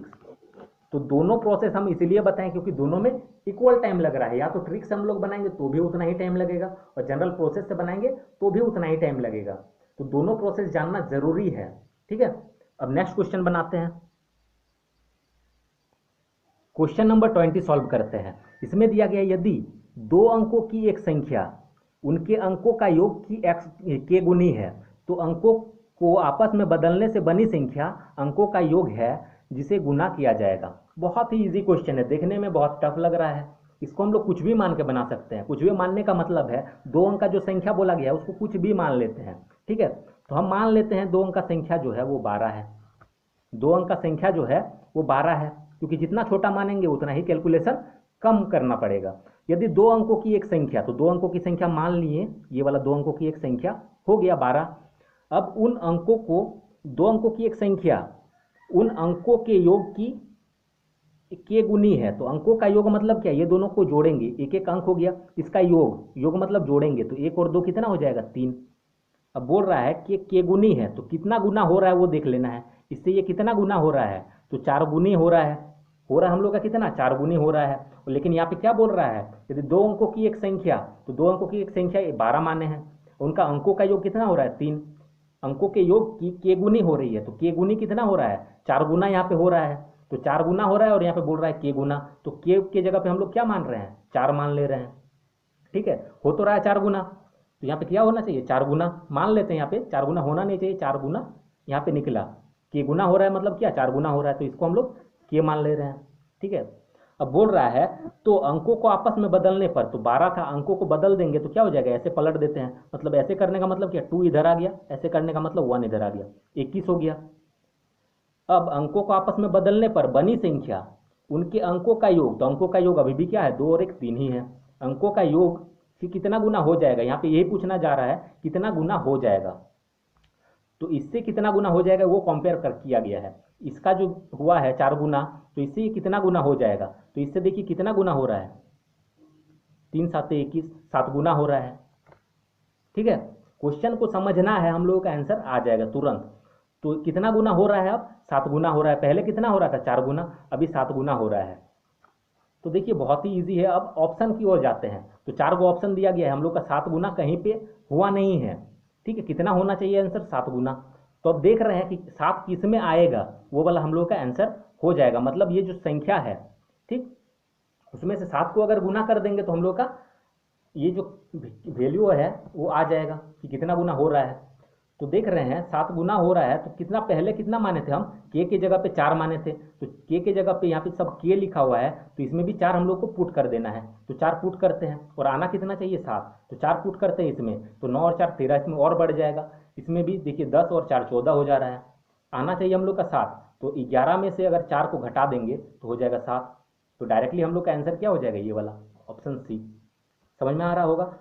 तो दोनों प्रोसेस हम इसीलिए बताएं क्योंकि दोनों में इक्वल टाइम लग रहा है। या तो ट्रिक से हम लोग बनाएंगे तो भी उतना ही टाइम लगेगा, और जनरल प्रोसेस से बनाएंगे तो भी उतना ही टाइम लगेगा। तो दोनों प्रोसेस जानना जरूरी है, ठीक है। अब नेक्स्ट क्वेश्चन बनाते हैं। क्वेश्चन नंबर 20 सॉल्व करते हैं। इसमें दिया गया यदि 2 अंकों की एक संख्या उनके अंकों का योग की x के गुनी है, तो अंकों को आपस में बदलने से बनी संख्या अंकों का योग है जिसे गुना किया जाएगा। बहुत ही इजी क्वेश्चन है, देखने में बहुत टफ लग रहा है। इसको हम लोग कुछ भी मान के बना सकते हैं। कुछ भी मानने का मतलब है 2 अंक का जो संख्या बोला गया है उसको कुछ भी मान लेते हैं, ठीक है। तो हम मान लेते हैं 2 अंक का संख्या जो है वो 12 है। 2 अंक का संख्या जो है वो 12 है, क्योंकि जितना छोटा मानेंगे उतना ही कैलकुलेशन कम करना पड़ेगा। यदि 2 अंकों की एक संख्या, तो 2 अंकों की संख्या मान लिए, ये वाला 2 अंकों की एक संख्या हो गया 12। अब उन अंकों को, 2 अंकों की एक संख्या उन अंकों के योग की के गुनी है। तो अंकों का योग मतलब क्या, ये दोनों को जोड़ेंगे, एक एक अंक हो गया, इसका योग, योग मतलब जोड़ेंगे, तो 1 और 2 कितना हो जाएगा 3। अब बोल रहा है कि के गुनी है, तो कितना गुना हो रहा है वो देख लेना है। इससे ये कितना गुना हो रहा है, तो 4 गुनी हो रहा है, हो रहा है हम लोग का कितना, 4 गुनी हो रहा है। लेकिन यहाँ पे क्या बोल रहा है, यदि 2 अंकों की एक संख्या, तो 2 अंकों की एक संख्या 12 माने हैं, उनका अंकों का योग कितना हो रहा है, 3। अंकों के योग की के गुनी हो रही है, तो के गुनी कितना हो रहा है, 4 गुना यहाँ पे हो रहा है। तो 4 गुना हो रहा है और यहाँ पे बोल रहा है के गुना, तो के जगह पे हम लोग क्या मान रहे हैं, 4 मान ले रहे हैं। ठीक है, हो तो रहा है 4 गुना, तो यहाँ पे क्या होना चाहिए, 4 गुना मान लेते हैं। यहाँ पे 4 गुना होना नहीं चाहिए, 4 गुना यहाँ पे निकला, के गुना हो रहा है मतलब क्या, 4 गुना हो रहा है, तो इसको हम लोग के मान ले रहे हैं। ठीक है, अब बोल रहा है तो अंकों को आपस में बदलने पर, तो 12 था, अंकों को बदल देंगे तो क्या हो जाएगा, ऐसे पलट देते हैं, मतलब ऐसे करने का मतलब क्या, 2 इधर आ गया, ऐसे करने का मतलब 1 इधर आ गया, 21 हो गया। अब अंकों को आपस में बदलने पर बनी संख्या, उनके अंकों का योग, तो अंकों का योग अभी भी क्या है, 2 और 1 3 ही है। अंकों का योग फिर कितना गुना हो जाएगा, यहाँ पे यही पूछना जा रहा है कितना गुना हो जाएगा, तो इससे कितना गुना हो जाएगा वो कंपेयर कर किया गया है। इसका जो हुआ है 4 गुना, तो इससे कितना गुना हो जाएगा, तो इससे देखिए कितना गुना हो रहा है, 3 7 21, 7 गुना हो रहा है। ठीक है, क्वेश्चन को समझना है, हम लोगों का आंसर आ जाएगा तुरंत। तो कितना गुना हो रहा है, अब 7 गुना हो रहा है, पहले कितना हो रहा था, 4 गुना, अभी 7 गुना हो रहा है। तो देखिए बहुत ही इजी है। अब ऑप्शन की ओर जाते हैं, तो 4 गो ऑप्शन दिया गया है, हम लोग का 7 गुना कहीं पे हुआ नहीं है। ठीक है, कितना होना चाहिए आंसर, 7 गुना। तो अब देख रहे हैं कि 7 किस में आएगा, वो वाला हम लोग का आंसर हो जाएगा, मतलब ये जो संख्या है, ठीक, उसमें से 7 को अगर गुना कर देंगे तो हम लोग का ये जो वैल्यू है वो आ जाएगा कि कितना गुना हो रहा है। तो देख रहे हैं 7 गुना हो रहा है, तो कितना, पहले कितना माने थे हम, के की जगह पे 4 माने थे, तो के की जगह पे यहाँ पे सब के लिखा हुआ है, तो इसमें भी 4 हम लोग को पुट कर देना है, तो 4 पुट करते हैं, और आना कितना चाहिए, 7, तो 4 पुट करते हैं इसमें, तो 9 और 4 13, इसमें और बढ़ जाएगा, इसमें भी देखिए 10 और 4 14 हो जा रहा है, आना चाहिए हम लोग का 7, तो 11 में से अगर 4 को घटा देंगे तो हो जाएगा 7, तो डायरेक्टली हम लोग का आंसर क्या हो जाएगा, ये वाला ऑप्शन सी। समझ में आ रहा होगा,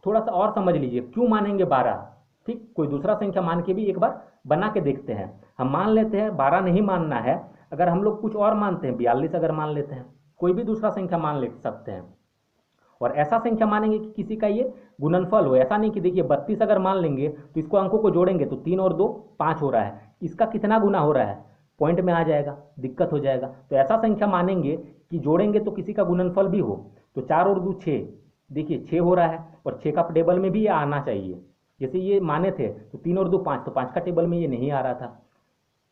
थोड़ा सा और समझ लीजिए क्यों मानेंगे 12। ठीक, कोई दूसरा संख्या मान के भी एक बार बना के देखते हैं। हम मान लेते हैं 12 नहीं मानना है, अगर हम लोग कुछ और मानते हैं, 42 अगर मान लेते हैं, कोई भी दूसरा संख्या मान ले सकते हैं, और ऐसा संख्या मानेंगे कि किसी का ये गुणनफल हो, ऐसा नहीं कि देखिए 32 अगर मान लेंगे तो इसको अंकों को जोड़ेंगे तो 3 और 2 5 हो रहा है, इसका कितना गुना हो रहा है, पॉइंट में आ जाएगा, दिक्कत हो जाएगा। तो ऐसा संख्या मानेंगे कि जोड़ेंगे तो किसी का गुणनफल भी हो, तो 4 और 2 6, देखिए 6 हो रहा है, और 6 का टेबल में भी ये आना चाहिए, जैसे ये माने थे तो 3 और 2 5, तो 5 का टेबल में ये नहीं आ रहा था,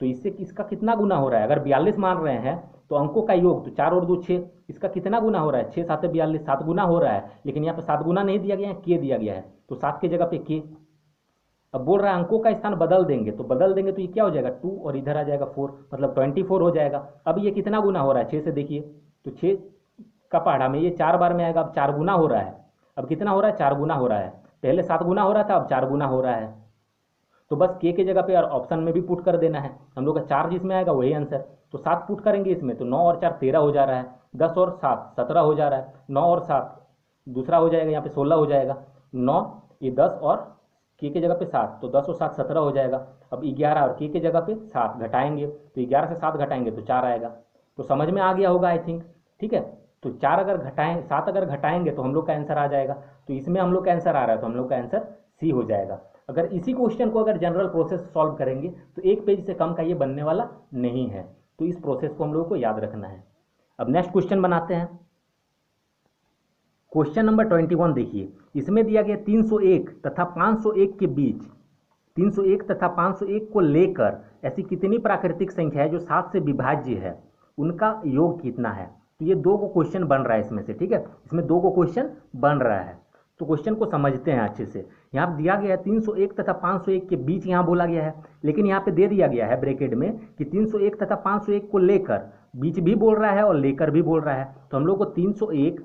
तो इससे इसका कितना गुना हो रहा है, अगर 42 मान रहे हैं तो अंकों का योग, तो 4 और 2 6, इसका कितना गुना हो रहा है, 6 7 42, 7 गुना हो रहा है, लेकिन यहाँ पे 7 गुना नहीं दिया गया है, के दिया गया है, तो 7 की जगह पे के। अब बोल रहा है अंकों का स्थान बदल देंगे, तो बदल देंगे तो ये क्या हो जाएगा, 2 और इधर आ जाएगा 4, मतलब 24 हो जाएगा। अब ये कितना गुना हो रहा है, 6 से देखिए, तो 6 का पहाड़ा में ये 4 बार में आएगा, अब 4 गुना हो रहा है, अब कितना हो रहा है, 4 गुना हो रहा है, पहले 7 गुना हो रहा था, अब 4 गुना हो रहा है। तो बस के जगह पे और ऑप्शन में भी पुट कर देना है, हम लोग का 4 जिसमें आएगा वही आंसर, तो 7 पुट करेंगे इसमें, तो 9 और 4 13 हो जा रहा है, 10 और 7 17 हो जा रहा है, 9 और 7 दूसरा हो जाएगा, यहाँ पे 16 हो जाएगा, 9 ये 10 और के जगह पे 7, तो 10 और 7 17 हो जाएगा। अब 11 और के जगह पे 7 घटाएंगे, तो 11 से 7 घटाएंगे तो 4 आएगा। तो समझ में आ गया होगा आई थिंक, ठीक है। तो 4 अगर घटाएं, 7 अगर घटाएंगे तो हम लोग का आंसर आ जाएगा, तो इसमें हम लोग का आंसर आ रहा है, तो हम लोग का आंसर सी हो जाएगा। अगर इसी क्वेश्चन को अगर जनरल प्रोसेस सॉल्व करेंगे तो एक पेज से कम का ये बनने वाला नहीं है, तो इस प्रोसेस को हम लोगों को याद रखना है। अब नेक्स्ट क्वेश्चन बनाते हैं, क्वेश्चन नंबर 21 देखिए, इसमें दिया गया 301 तथा 501 के बीच, 301 तथा 501 को लेकर ऐसी कितनी प्राकृतिक संख्या है जो 7 से विभाज्य है, उनका योग कितना है। तो ये 2 को क्वेश्चन बन रहा है इसमें से, ठीक है, इसमें 2 को क्वेश्चन बन रहा है, तो क्वेश्चन को समझते हैं अच्छे से। यहाँ दिया गया है 301 तथा 501 के बीच, यहाँ बोला गया है, लेकिन यहाँ पे दे दिया गया है ब्रैकेट में कि 301 तथा 501 को लेकर, बीच भी बोल रहा है और लेकर भी बोल रहा है, तो हम लोग को 301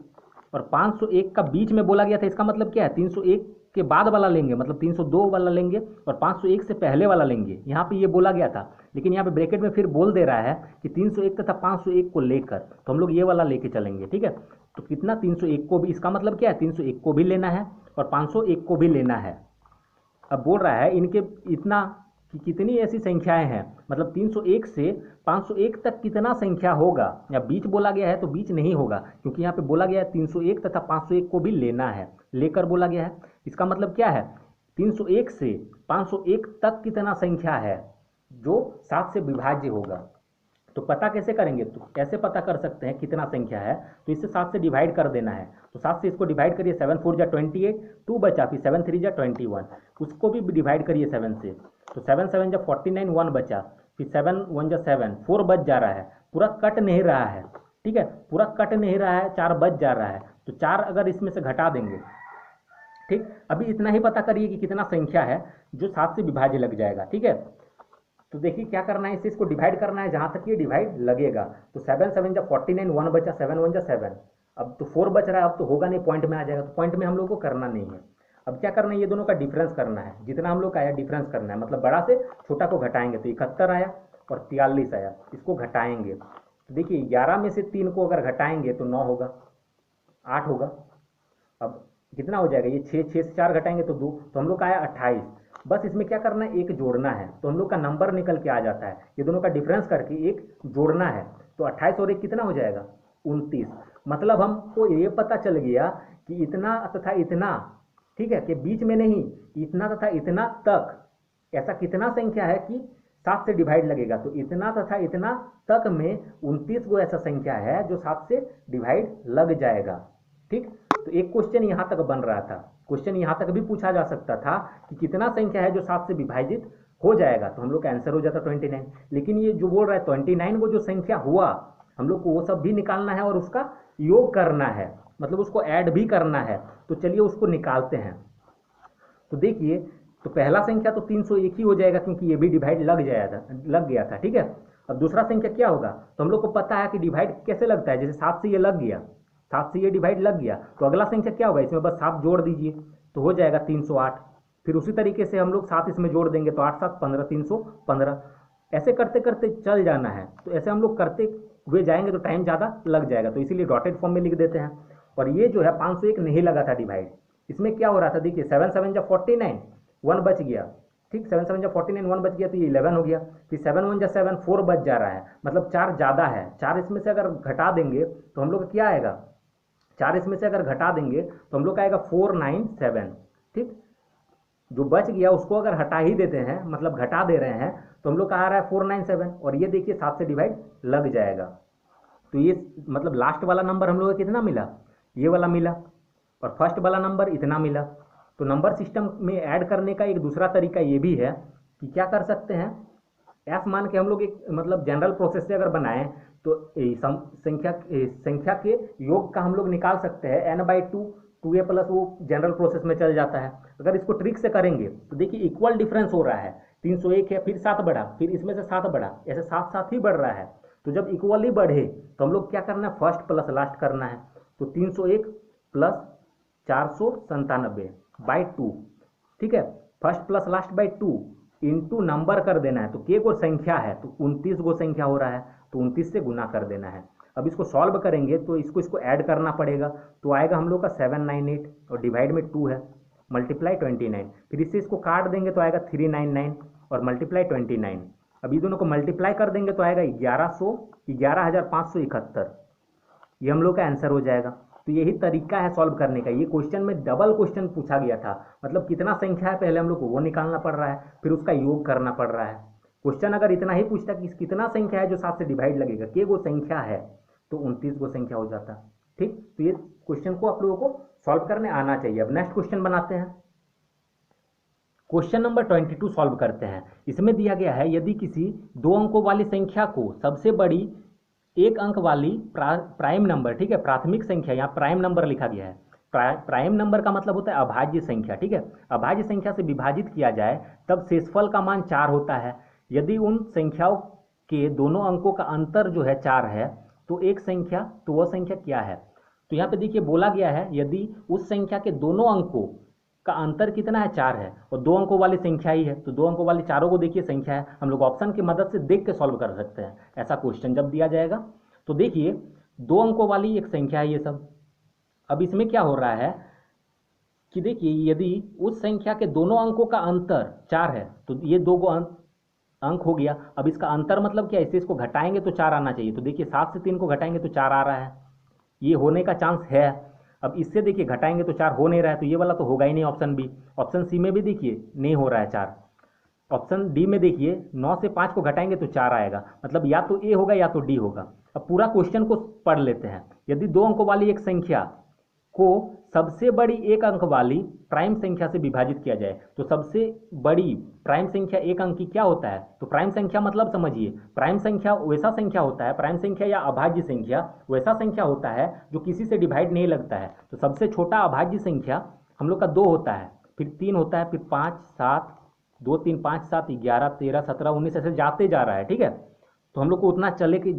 और 501 का बीच में बोला गया था, इसका मतलब क्या है, 301 के बाद वाला लेंगे, मतलब 302 वाला लेंगे और 501 से पहले वाला लेंगे, यहाँ पे ये बोला गया था, लेकिन यहाँ पे ब्रैकेट में फिर बोल दे रहा है कि 301 तथा 501 को लेकर, तो हम लोग ये वाला लेके चलेंगे, ठीक है। तो कितना, 301 को भी, इसका मतलब क्या है, 301 को भी लेना है और 501 को भी लेना है। अब बोल रहा है इनके इतना कि कितनी ऐसी संख्याएं हैं, मतलब 301 से 501 तक कितना संख्या होगा, या बीच बोला गया है तो बीच नहीं होगा, क्योंकि यहाँ पे बोला गया है 301 तथा 501 को भी लेना है, लेकर बोला गया है, इसका मतलब क्या है, 301 से 501 तक कितना संख्या है जो 7 से विभाज्य होगा। तो पता कैसे करेंगे, तो कैसे पता कर सकते हैं कितना संख्या है, तो इसे 7 से डिवाइड कर देना है। तो 7 से इसको डिवाइड करिए, 7 4 जा 28, 2 बचा, फिर 7 3 जा 21, उसको भी डिवाइड करिए 7 से, तो 7 7 जा 49, 1 बचा, फिर 7 1 जा 7, 4 बच जा रहा है, पूरा कट नहीं रहा है, ठीक है, पूरा कट नहीं रहा है, 4 बच जा रहा है, तो 4 अगर इसमें से घटा देंगे, ठीक। अभी इतना ही पता करिए कि कितना संख्या है जो 7 से विभाज्य लग जाएगा, ठीक है। तो देखिए क्या करना है, इसे इसको डिवाइड करना है जहां तक ये डिवाइड लगेगा। तो 7 7 जा 49, 1 बचा, 7 1 जा 7, अब तो 4 बच रहा है, अब तो होगा नहीं, पॉइंट में आ जाएगा, तो पॉइंट में हम लोग को करना नहीं है। अब क्या करना है, ये दोनों का डिफरेंस करना है, जितना हम लोग का आया डिफरेंस करना है, मतलब बड़ा से छोटा को घटाएंगे, तो 71 आया और 43 आया, इसको घटाएंगे, तो देखिए 11 में से 3 को अगर घटाएंगे तो 9 होगा, 8 होगा, अब कितना हो जाएगा, ये 6 6 से 4 घटाएंगे तो 2, तो हम लोग का आया 28। बस इसमें क्या करना है, एक जोड़ना है, तो हम लोग का नंबर निकल के आ जाता है, ये दोनों का डिफरेंस करके एक जोड़ना है, तो 28 और 1 कितना हो जाएगा, 29। मतलब हमको ये पता चल गया कि इतना तथा इतना, ठीक है, कि बीच में नहीं, इतना तथा इतना तक, ऐसा कितना संख्या है कि 7 से डिवाइड लगेगा, तो इतना तथा इतना तक में 29 गो ऐसा संख्या है जो 7 से डिवाइड लग जाएगा, ठीक। तो एक क्वेश्चन यहां तक बन रहा था, क्वेश्चन यहां तक भी पूछा जा सकता था कि कितना संख्या है जो 7 से विभाजित हो जाएगा, तो हम लोग का आंसर हो जाता 29। लेकिन ये जो बोल रहा है 29 को जो संख्या हुआ, हम लोग को वो सब भी निकालना है और उसका योग करना है, मतलब उसको ऐड भी करना है। तो चलिए उसको निकालते हैं। तो देखिए, तो पहला संख्या तो 301 ही हो जाएगा क्योंकि ये भी डिवाइड लग गया था, ठीक है। अब दूसरा संख्या क्या होगा, तो हम लोग को पता है कि डिवाइड कैसे लगता है, जैसे 7 से ये लग गया, 7 से ये डिवाइड लग गया, तो अगला संख्या क्या होगा, इसमें बस 7 जोड़ दीजिए तो हो जाएगा 308। फिर उसी तरीके से हम लोग 7 इसमें जोड़ देंगे तो 8 7 15, 315। ऐसे करते करते चल जाना है, तो ऐसे हम लोग करते हुए जाएंगे तो टाइम ज़्यादा लग जाएगा, तो इसीलिए डॉटेड फॉर्म में लिख देते हैं। और ये जो है 501 नहीं लगा था डिवाइड, इसमें क्या हो रहा था, देखिए 7 7 जा 49, 1 बच गया, ठीक, 7 7 जा 49, 1 बच गया, तो ये 11 हो गया। फिर 7 1 जा 7, 4 बच जा रहा है, मतलब 4 ज़्यादा है, 4 इसमें से अगर घटा देंगे तो हम लोग का क्या आएगा, 4 इसमें से अगर घटा देंगे तो हम लोग का आएगा 497, ठीक। जो बच गया उसको अगर हटा ही देते हैं, मतलब घटा दे रहे हैं, तो हम लोग का आ रहा है 497, और ये देखिए 7 से डिवाइड लग जाएगा। तो ये मतलब लास्ट वाला नंबर हम लोग को कितना मिला, ये वाला मिला, और फर्स्ट वाला नंबर इतना मिला। तो नंबर सिस्टम में ऐड करने का एक दूसरा तरीका ये भी है कि क्या कर सकते हैं, एस मान के हम लोग एक मतलब जनरल प्रोसेस से अगर बनाएं तो संख्या के योग का हम लोग निकाल सकते हैं, n/2 2a प्लस वो जनरल प्रोसेस में चल जाता है। अगर इसको ट्रिक से करेंगे तो देखिए इक्वल डिफरेंस हो रहा है, 301 है, फिर 7 बढ़ा, फिर इसमें से 7 बढ़ा, ऐसे 7 7 ही बढ़ रहा है। तो जब इक्वली बढ़े तो हम लोग क्या करना है, फर्स्ट प्लस लास्ट करना है, तो 301 प्लस 497/2, ठीक है, first plus last by 2 into number कर देना है, तो के को संख्या है तो 29 गो संख्या हो रहा है, तो 29 से गुना कर देना है। अब इसको सॉल्व करेंगे तो इसको ऐड करना पड़ेगा, तो आएगा हम लोग का 798, और डिवाइड में 2 है, मल्टीप्लाई 29, फिर इससे इसको काट देंगे तो आएगा 399 और मल्टीप्लाई 29। अब ये दोनों को मल्टीप्लाई कर देंगे तो आएगा 11,571, ये हम लोग का आंसर हो जाएगा। तो यही तरीका है सॉल्व करने का। ये क्वेश्चन में डबल क्वेश्चन पूछा गया था, मतलब कितना संख्या है पहले हम लोग को वो निकालना पड़ रहा है, फिर उसका योग करना पड़ रहा है। क्वेश्चन अगर इतना ही पूछता कि कितना संख्या है जो 7 से डिवाइड लगेगा, के वो संख्या है, तो 29 गो संख्या हो जाता, ठीक। तो ये क्वेश्चन को आप लोगों को सॉल्व करने आना चाहिए। अब नेक्स्ट क्वेश्चन बनाते हैं, क्वेश्चन नंबर 22 सॉल्व करते हैं। इसमें दिया गया है यदि किसी 2 अंकों वाली संख्या को सबसे बड़ी 1 अंक वाली प्राइम नंबर, ठीक है, प्राथमिक संख्या, यहाँ प्राइम नंबर लिखा गया है, प्राइम नंबर का मतलब होता है अभाज्य संख्या, ठीक है, अभाज्य संख्या से विभाजित किया जाए तब शेषफल का मान 4 होता है। यदि उन संख्याओं के दोनों अंकों का अंतर जो है 4 है तो एक संख्या, तो वह संख्या क्या है। तो यहाँ पे देखिए बोला गया है यदि उस संख्या के दोनों अंकों का अंतर कितना है, 4 है, और 2 अंकों वाली संख्या ही है, तो 2 अंकों वाली चारों को देखिए संख्या है, हम लोग ऑप्शन की मदद से देख के सॉल्व कर सकते हैं ऐसा क्वेश्चन जब दिया जाएगा। तो देखिए 2 अंकों वाली एक संख्या है ये सब। अब इसमें क्या हो रहा है कि देखिए यदि उस संख्या के दोनों अंकों का अंतर 4 है तो ये 2 अंक हो गया। अब इसका अंतर मतलब क्या है, इससे इसको घटाएंगे तो 4 आना चाहिए, तो देखिए 7 से 3 को घटाएंगे तो 4 आ रहा है, ये होने का चांस है। अब इससे देखिए घटाएंगे तो 4 हो नहीं रहा है, तो ये वाला तो होगा ही नहीं, ऑप्शन बी। ऑप्शन सी में भी देखिए नहीं हो रहा है 4। ऑप्शन डी में देखिए 9 से 5 को घटाएंगे तो 4 आएगा, मतलब या तो ए होगा या तो डी होगा। अब पूरा क्वेश्चन को पढ़ लेते हैं। यदि 2 अंकों वाली एक संख्या को सबसे बड़ी एक अंक वाली प्राइम संख्या से विभाजित किया जाए, तो सबसे बड़ी प्राइम संख्या एक अंक की क्या होता है? तो प्राइम संख्या मतलब समझिए, प्राइम संख्या वैसा संख्या होता है, प्राइम संख्या या अभाज्य संख्या वैसा संख्या होता है जो किसी से डिवाइड नहीं लगता है। तो सबसे छोटा अभाज्य संख्या हम लोग का 2 होता है, फिर 3 होता है, फिर 5, 7, 2, 3, 5, 7, 11, 13, 17, 19 ऐसे जाते जा रहा है। ठीक है, तो हम लोग को उतना चले कि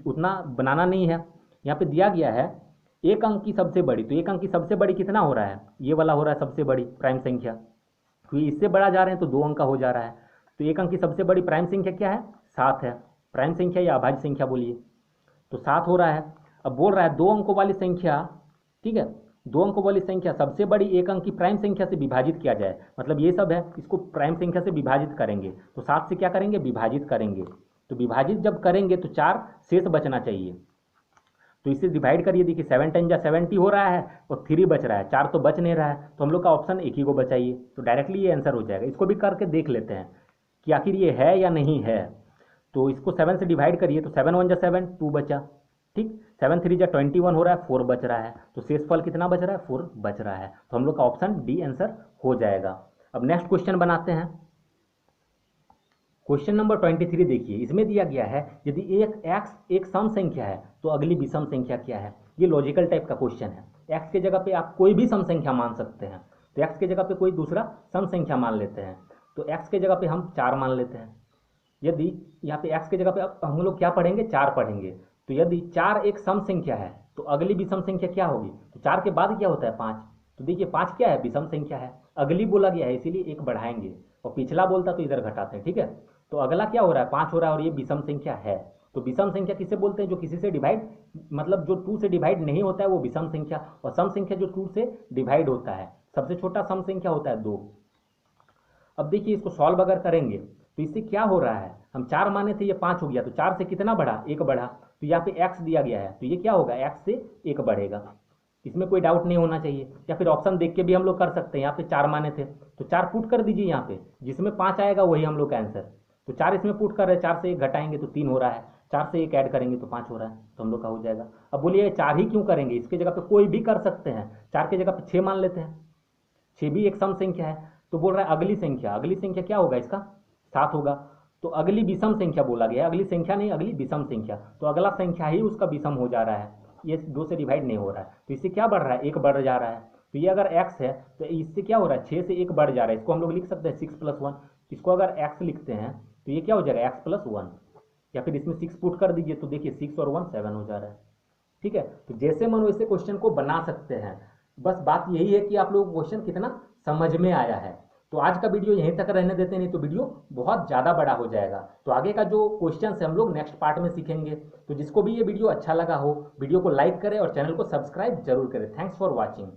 उतना बनाना नहीं है। यहाँ पे दिया गया है एक अंक की सबसे बड़ी, तो एक अंक की सबसे बड़ी कितना हो रहा है? ये वाला हो रहा है सबसे बड़ी प्राइम संख्या, तो इससे बड़ा जा रहे हैं तो 2 अंक का हो जा रहा है। तो एक अंक की सबसे बड़ी प्राइम संख्या क्या है? 7 है। प्राइम संख्या या अभाज्य संख्या बोलिए, तो 7 हो रहा है। अब बोल रहा है 2 अंकों वाली संख्या, ठीक है, 2 अंकों वाली संख्या सबसे बड़ी एक अंक की प्राइम संख्या से विभाजित किया जाए, मतलब ये सब है, इसको प्राइम संख्या से विभाजित करेंगे तो 7 से क्या करेंगे? विभाजित करेंगे। तो विभाजित जब करेंगे तो 4 शेष बचना चाहिए, तो इसे डिवाइड करिए। देखिए 7 10 जा 70 हो रहा है और 3 बच रहा है, 4 तो बच नहीं रहा है, तो हम लोग का ऑप्शन एक ही को बचाइए, तो डायरेक्टली ये आंसर हो जाएगा। इसको भी करके देख लेते हैं कि आखिर ये है या नहीं है। तो इसको 7 से डिवाइड करिए, तो 7 1 जा 7, 2 बचा, ठीक, 7 3 जा 21 हो रहा है, 4 बच रहा है, तो शेषफल कितना बच रहा है? 4 बच रहा है। तो हम लोग का ऑप्शन डी आंसर हो जाएगा। अब नेक्स्ट क्वेश्चन बनाते हैं। क्वेश्चन नंबर 23 देखिए, इसमें दिया गया है यदि एक x एक सम संख्या है तो अगली विषम संख्या क्या है? ये लॉजिकल टाइप का क्वेश्चन है। x के जगह पे आप कोई भी सम संख्या मान सकते हैं, तो x के जगह पे कोई दूसरा सम संख्या मान लेते हैं, तो x के जगह पे हम 4 मान लेते हैं। यदि यहाँ पे x के जगह पे हम लोग क्या पढ़ेंगे? 4 पढ़ेंगे। तो यदि 4 एक सम संख्या है तो अगली विषम संख्या क्या होगी? तो 4 के बाद क्या होता है? 5। तो देखिए 5 क्या है? विषम संख्या है, अगली बोला गया है इसीलिए एक बढ़ाएंगे, और पिछला बोलता तो इधर घटाते हैं। ठीक है, तो अगला क्या हो रहा है? 5 हो रहा है और ये विषम संख्या है। तो विषम संख्या किसे बोलते हैं? जो किसी से डिवाइड, मतलब जो 2 से डिवाइड नहीं होता है वो विषम संख्या, और सम संख्या जो 2 से डिवाइड होता है। सबसे छोटा सम संख्या होता है 2। अब देखिए इसको सॉल्व अगर करेंगे तो इससे क्या हो रहा है? हम 4 माने थे, ये 5 हो गया, तो 4 से कितना बढ़ा? 1 बढ़ा। तो यहाँ पे x दिया गया है, तो ये क्या होगा? x से 1 बढ़ेगा, इसमें कोई डाउट नहीं होना चाहिए। या फिर ऑप्शन देख के भी हम लोग कर सकते हैं, यहाँ पे 4 माने थे तो 4 पुट कर दीजिए यहाँ पे, जिसमें 5 आएगा वही हम लोग का आंसर। तो 4 इसमें पुट कर रहे हैं, 4 से 1 घटाएंगे तो 3 हो रहा है, 4 से 1 ऐड करेंगे तो 5 हो रहा है, तो हम लोग का हो जाएगा। अब बोलिए 4 ही क्यों करेंगे? इसके जगह पे कोई भी कर सकते हैं, 4 के जगह पे 6 मान लेते हैं, 6 भी एक सम संख्या है। तो बोल रहा है अगली संख्या, अगली संख्या क्या होगा? इसका 7 होगा। तो अगली विषम संख्या बोला गया है, अगली संख्या नहीं, अगली विषम संख्या, तो अगला संख्या ही उसका विषम हो जा रहा है, ये 2 से डिवाइड नहीं हो रहा है, तो इससे क्या बढ़ रहा है? 1 बढ़ जा रहा है। तो ये अगर x है तो इससे क्या हो रहा है? 6 से 1 बढ़ जा रहा है, इसको हम लोग लिख सकते हैं 6 + 1। इसको अगर x लिखते हैं तो ये क्या हो जाएगा? x + 1, या फिर इसमें 6 पुट कर दीजिए, तो देखिए 6 और 1 7 हो जा रहा है। ठीक है, तो जैसे मन वैसे क्वेश्चन को बना सकते हैं, बस बात यही है कि आप लोग क्वेश्चन कितना समझ में आया है। तो आज का वीडियो यहीं तक रहने देते हैं, नहीं तो वीडियो बहुत ज़्यादा बड़ा हो जाएगा। तो आगे का जो क्वेश्चन है हम लोग नेक्स्ट पार्ट में सीखेंगे। तो जिसको भी ये वीडियो अच्छा लगा हो, वीडियो को लाइक करें और चैनल को सब्सक्राइब जरूर करें। Thanks for watching.